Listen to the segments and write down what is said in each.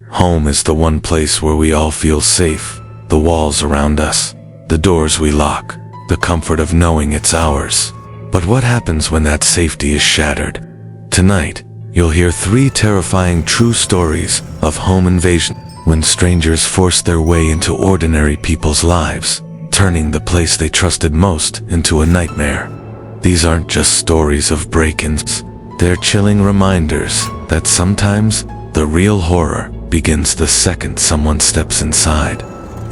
Home is the one place where we all feel safe, the walls around us, the doors we lock, the comfort of knowing it's ours. But what happens when that safety is shattered? Tonight, you'll hear 3 terrifying true stories of home invasion, when strangers force their way into ordinary people's lives, turning the place they trusted most into a nightmare. These aren't just stories of break-ins, they're chilling reminders that sometimes the real horror begins the second someone steps inside.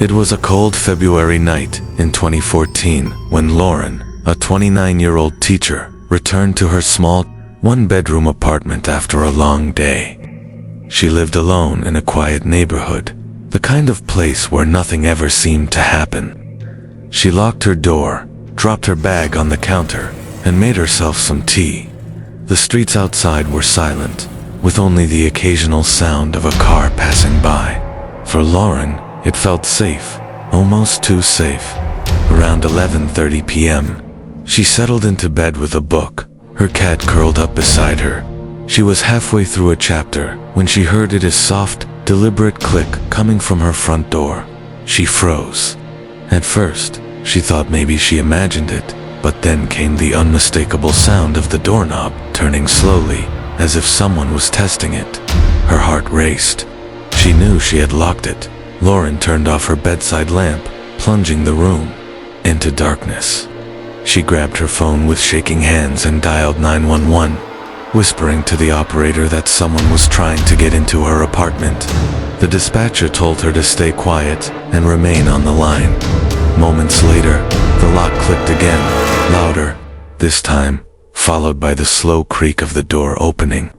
It was a cold February night in 2014 when Lauren, a 29-year-old teacher, returned to her small, one-bedroom apartment after a long day. She lived alone in a quiet neighborhood, the kind of place where nothing ever seemed to happen. She locked her door, dropped her bag on the counter, and made herself some tea. The streets outside were silent, with only the occasional sound of a car passing by. For Lauren, it felt safe, almost too safe. Around 11:30 p.m., she settled into bed with a book, her cat curled up beside her. She was halfway through a chapter when she heard a soft, deliberate click coming from her front door. She froze. At first, she thought maybe she imagined it, but then came the unmistakable sound of the doorknob turning slowly, as if someone was testing it. Her heart raced. She knew she had locked it. Lauren turned off her bedside lamp, plunging the room into darkness. She grabbed her phone with shaking hands and dialed 911, whispering to the operator that someone was trying to get into her apartment. The dispatcher told her to stay quiet and remain on the line. Moments later, the lock clicked again, louder, this time followed by the slow creak of the door opening.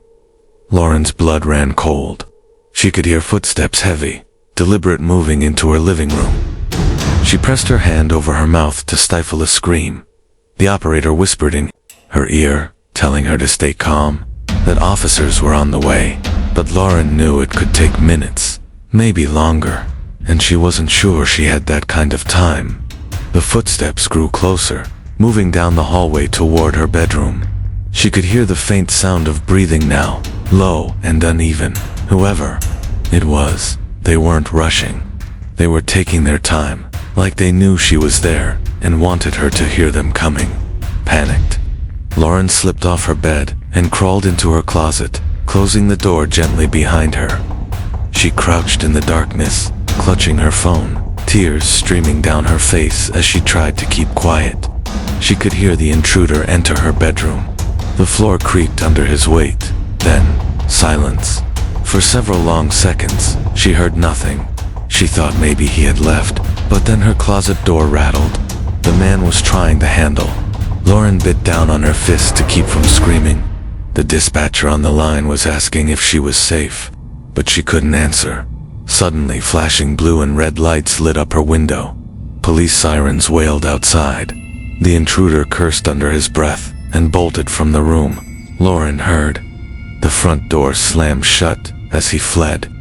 Lauren's blood ran cold. She could hear footsteps heavy, deliberate moving into her living room. She pressed her hand over her mouth to stifle a scream. The operator whispered in her ear, telling her to stay calm, that officers were on the way. But Lauren knew it could take minutes, maybe longer, and she wasn't sure she had that kind of time. The footsteps grew closer, moving down the hallway toward her bedroom. She could hear the faint sound of breathing now, low and uneven. Whoever it was, they weren't rushing. They were taking their time, like they knew she was there and wanted her to hear them coming. Panicked, Lauren slipped off her bed and crawled into her closet, closing the door gently behind her. She crouched in the darkness, clutching her phone, tears streaming down her face as she tried to keep quiet. She could hear the intruder enter her bedroom. The floor creaked under his weight, then silence. For several long seconds, she heard nothing. She thought maybe he had left, but then her closet door rattled. The man was trying the handle. Lauren bit down on her fist to keep from screaming. The dispatcher on the line was asking if she was safe, but she couldn't answer. Suddenly, flashing blue and red lights lit up her window. Police sirens wailed outside. The intruder cursed under his breath and bolted from the room. Lauren heard the front door slam shut as he fled.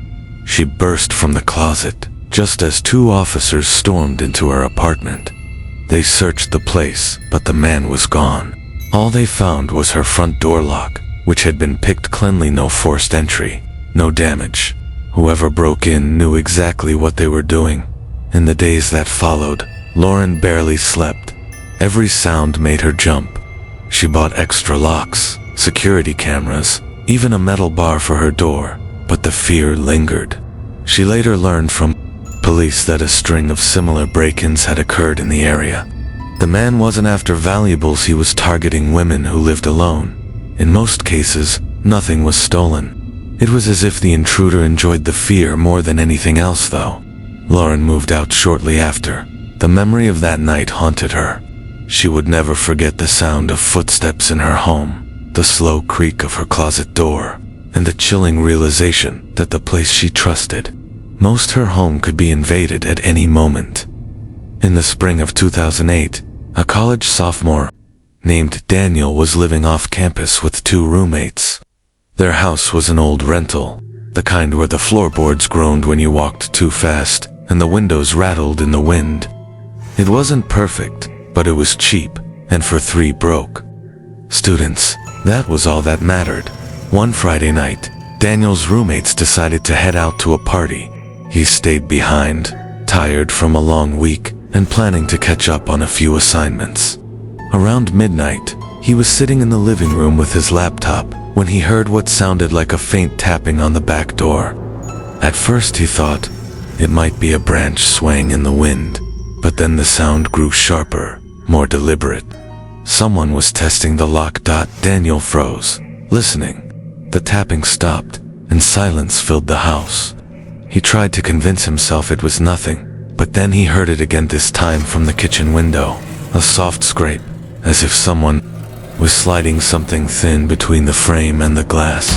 She burst from the closet just as 2 officers stormed into her apartment. They searched the place, but the man was gone. All they found was her front door lock, which had been picked cleanly. No forced entry, no damage. Whoever broke in knew exactly what they were doing. In the days that followed, Lauren barely slept. Every sound made her jump. She bought extra locks, security cameras, even a metal bar for her door, but the fear lingered. She later learned from police that a string of similar break-ins had occurred in the area. The man wasn't after valuables, he was targeting women who lived alone. In most cases, nothing was stolen. It was as if the intruder enjoyed the fear more than anything else, though. Lauren moved out shortly after. The memory of that night haunted her. She would never forget the sound of footsteps in her home, the slow creak of her closet door, and the chilling realization that the place she trusted most, her home, could be invaded at any moment. In the spring of 2008, a college sophomore named Daniel was living off campus with 2 roommates. Their house was an old rental, the kind where the floorboards groaned when you walked too fast and the windows rattled in the wind. It wasn't perfect, but it was cheap, and for 3 broke students, that was all that mattered. One Friday night, Daniel's roommates decided to head out to a party. He stayed behind, tired from a long week and planning to catch up on a few assignments. Around midnight, he was sitting in the living room with his laptop when he heard what sounded like a faint tapping on the back door. At first he thought it might be a branch swaying in the wind, but then the sound grew sharper, more deliberate. Someone was testing the lock. Daniel froze, listening. The tapping stopped, and silence filled the house. He tried to convince himself it was nothing, but then he heard it again, this time from the kitchen window. A soft scrape, as if someone was sliding something thin between the frame and the glass.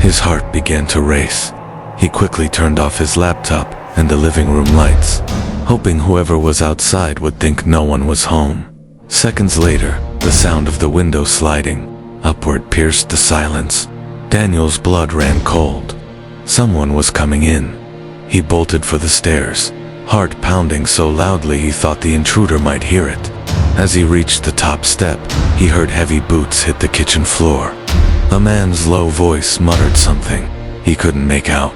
His heart began to race. He quickly turned off his laptop and the living room lights, hoping whoever was outside would think no one was home. Seconds later, the sound of the window sliding upward pierced the silence. Daniel's blood ran cold. Someone was coming in. He bolted for the stairs, heart pounding so loudly he thought the intruder might hear it. As he reached the top step, he heard heavy boots hit the kitchen floor. A man's low voice muttered something he couldn't make out.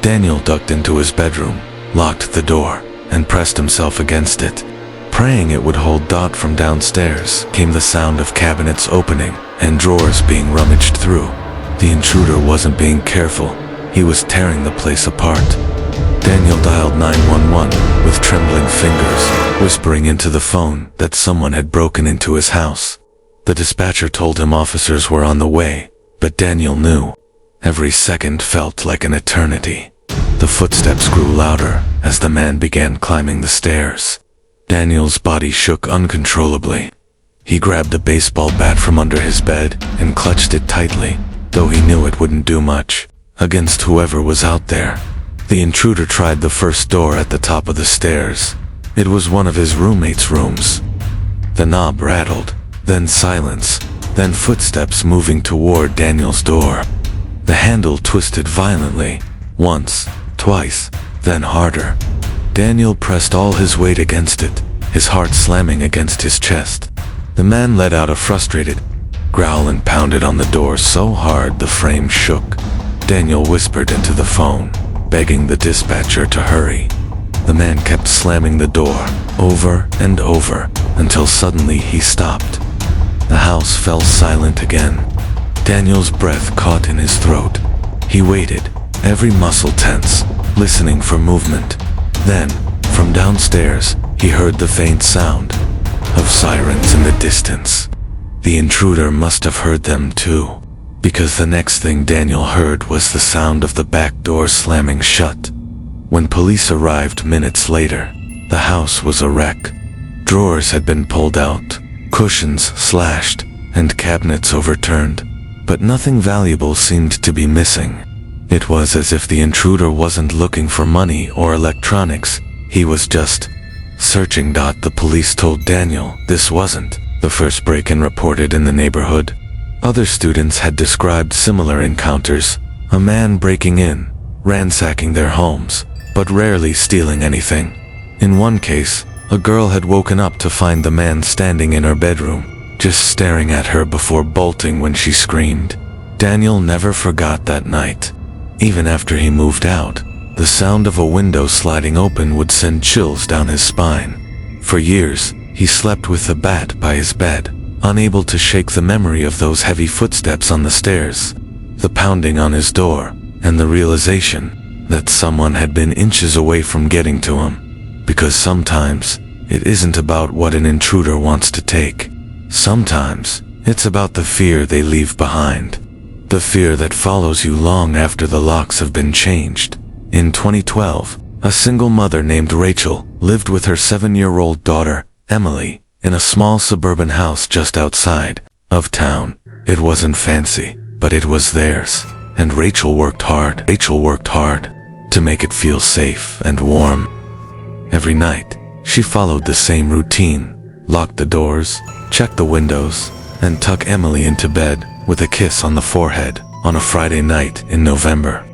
Daniel ducked into his bedroom, locked the door, and pressed himself against it. Praying it would hold. From downstairs came the sound of cabinets opening and drawers being rummaged through. The intruder wasn't being careful. He was tearing the place apart. Daniel dialed 911 with trembling fingers, whispering into the phone that someone had broken into his house. The dispatcher told him officers were on the way, but Daniel knew. Every second felt like an eternity. The footsteps grew louder as the man began climbing the stairs. Daniel's body shook uncontrollably. He grabbed a baseball bat from under his bed and clutched it tightly, though he knew it wouldn't do much against whoever was out there. The intruder tried the first door at the top of the stairs. It was one of his roommate's rooms. The knob rattled, then silence, then footsteps moving toward Daniel's door. The handle twisted violently, once, twice, then harder. Daniel pressed all his weight against it, his heart slamming against his chest. The man let out a frustrated growl and pounded on the door so hard the frame shook. Daniel whispered into the phone, begging the dispatcher to hurry. The man kept slamming the door, over and over, until suddenly he stopped. The house fell silent again. Daniel's breath caught in his throat. He waited, every muscle tense, listening for movement. Then, from downstairs, he heard the faint sound of sirens in the distance. The intruder must have heard them too, because the next thing Daniel heard was the sound of the back door slamming shut. When police arrived minutes later, the house was a wreck. Drawers had been pulled out, cushions slashed, and cabinets overturned, but nothing valuable seemed to be missing. It was as if the intruder wasn't looking for money or electronics, he was just searching. The police told Daniel this wasn't the first break-in reported in the neighborhood. Other students had described similar encounters, a man breaking in, ransacking their homes, but rarely stealing anything. In one case, a girl had woken up to find the man standing in her bedroom, just staring at her before bolting when she screamed. Daniel never forgot that night. Even after he moved out, the sound of a window sliding open would send chills down his spine. For years, he slept with the bat by his bed, unable to shake the memory of those heavy footsteps on the stairs, the pounding on his door, and the realization that someone had been inches away from getting to him. Because sometimes, it isn't about what an intruder wants to take. Sometimes, it's about the fear they leave behind. The fear that follows you long after the locks have been changed. In 2012, a single mother named Rachel lived with her 7-year-old daughter, Emily, in a small suburban house just outside of town. It wasn't fancy, but it was theirs, and Rachel worked hard to make it feel safe and warm. Every night, she followed the same routine, locked the doors, checked the windows, and tuck Emily into bed with a kiss on the forehead on a Friday night in November.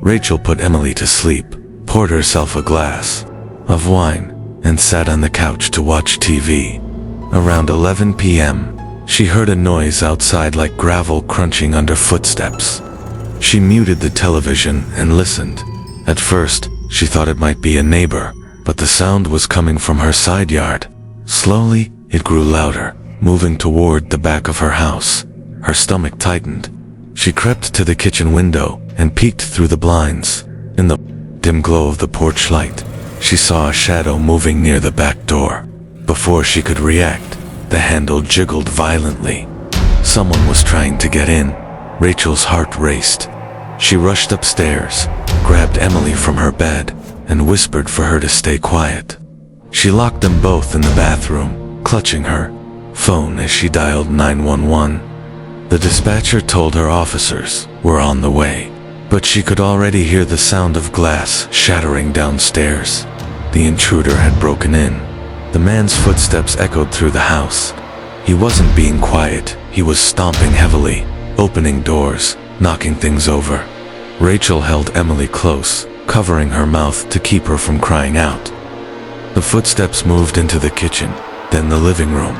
Rachel put Emily to sleep, poured herself a glass of wine, and sat on the couch to watch TV. Around 11 p.m., she heard a noise outside like gravel crunching under footsteps. She muted the television and listened. At first, she thought it might be a neighbor, but the sound was coming from her side yard. Slowly, it grew louder, moving toward the back of her house. Her stomach tightened. She crept to the kitchen window and peeked through the blinds. In the dim glow of the porch light, she saw a shadow moving near the back door. Before she could react, the handle jiggled violently. Someone was trying to get in. Rachel's heart raced. She rushed upstairs, grabbed Emily from her bed, and whispered for her to stay quiet. She locked them both in the bathroom, clutching her phone as she dialed 911. The dispatcher told her officers were on the way, but she could already hear the sound of glass shattering downstairs. The intruder had broken in. The man's footsteps echoed through the house. He wasn't being quiet, he was stomping heavily, opening doors, knocking things over. Rachel held Emily close, covering her mouth to keep her from crying out. The footsteps moved into the kitchen, then the living room,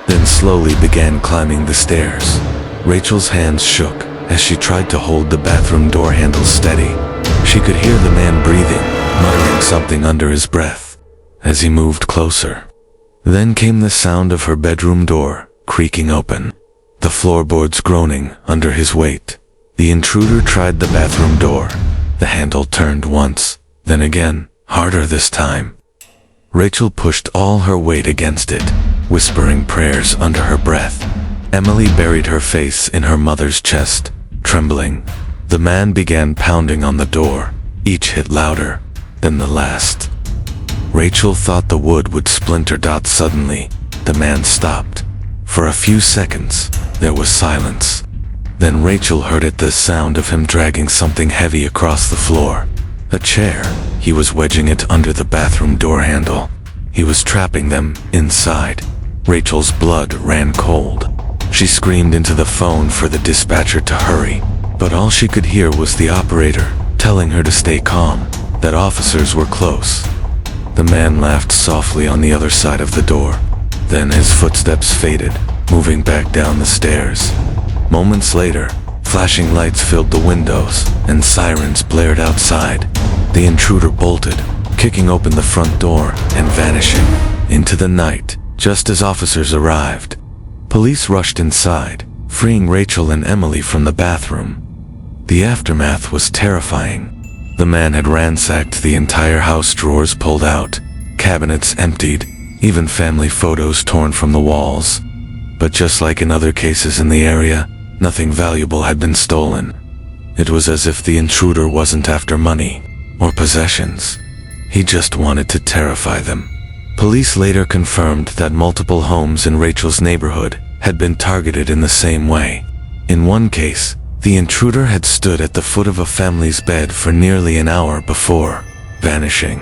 then slowly began climbing the stairs. Rachel's hands shook as she tried to hold the bathroom door handle steady. She could hear the man breathing, muttering something under his breath as he moved closer. Then came the sound of her bedroom door creaking open, the floorboards groaning under his weight. The intruder tried the bathroom door. The handle turned once, then again, harder this time. Rachel pushed all her weight against it, whispering prayers under her breath. Emily buried her face in her mother's chest, trembling. The man began pounding on the door, each hit louder than the last. Rachel thought the wood would splinter. Suddenly, the man stopped. For a few seconds, there was silence. Then Rachel heard the sound of him dragging something heavy across the floor. A chair. He was wedging it under the bathroom door handle. He was trapping them inside. Rachel's blood ran cold. She screamed into the phone for the dispatcher to hurry, but all she could hear was the operator telling her to stay calm, that officers were close. The man laughed softly on the other side of the door. Then his footsteps faded, moving back down the stairs. Moments later, flashing lights filled the windows, and sirens blared outside. The intruder bolted, kicking open the front door and vanishing into the night just as officers arrived. Police rushed inside, freeing Rachel and Emily from the bathroom. The aftermath was terrifying. The man had ransacked the entire house, drawers pulled out, cabinets emptied, even family photos torn from the walls. But just like in other cases in the area, nothing valuable had been stolen. It was as if the intruder wasn't after money or possessions. He just wanted to terrify them. Police later confirmed that multiple homes in Rachel's neighborhood had been targeted in the same way. In one case, the intruder had stood at the foot of a family's bed for nearly an hour before vanishing.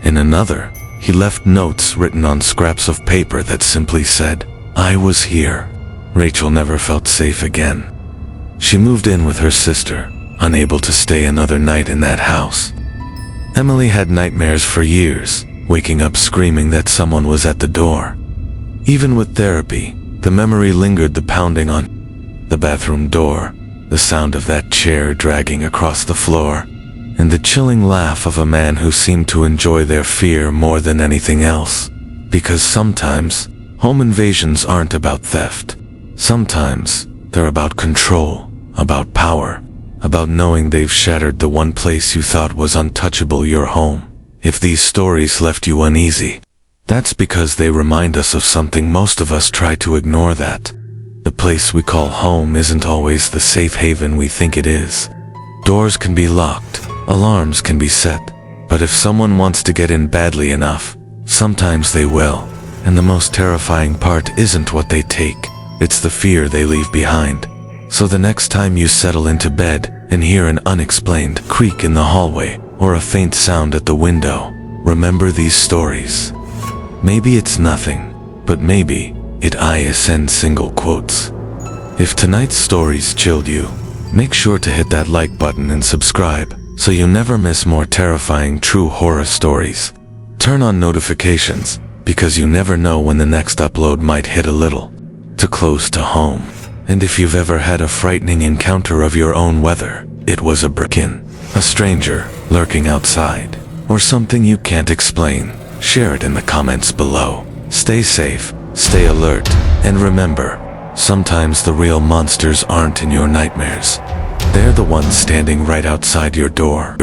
In another, he left notes written on scraps of paper that simply said, "I was here." Rachel never felt safe again. She moved in with her sister, unable to stay another night in that house. Emily had nightmares for years, waking up screaming that someone was at the door. Even with therapy, the memory lingered, the pounding on the bathroom door, the sound of that chair dragging across the floor, and the chilling laugh of a man who seemed to enjoy their fear more than anything else. Because sometimes, home invasions aren't about theft. Sometimes, they're about control, about power, about knowing they've shattered the one place you thought was untouchable, your home. If these stories left you uneasy, that's because they remind us of something most of us try to ignore, that the place we call home isn't always the safe haven we think it is. Doors can be locked, alarms can be set, but if someone wants to get in badly enough, sometimes they will. And the most terrifying part isn't what they take, it's the fear they leave behind. So the next time you settle into bed and hear an unexplained creak in the hallway or a faint sound at the window, remember these stories. Maybe it's nothing, but maybe it is single quotes. If tonight's stories chilled you, make sure to hit that like button and subscribe so you never miss more terrifying true horror stories. Turn on notifications, because you never know when the next upload might hit a little too close to home. And if you've ever had a frightening encounter of your own, whether it was a break-in, a stranger lurking outside, or something you can't explain. Share it in the comments below. Stay safe, stay alert, and remember, sometimes the real monsters aren't in your nightmares. They're the ones standing right outside your door.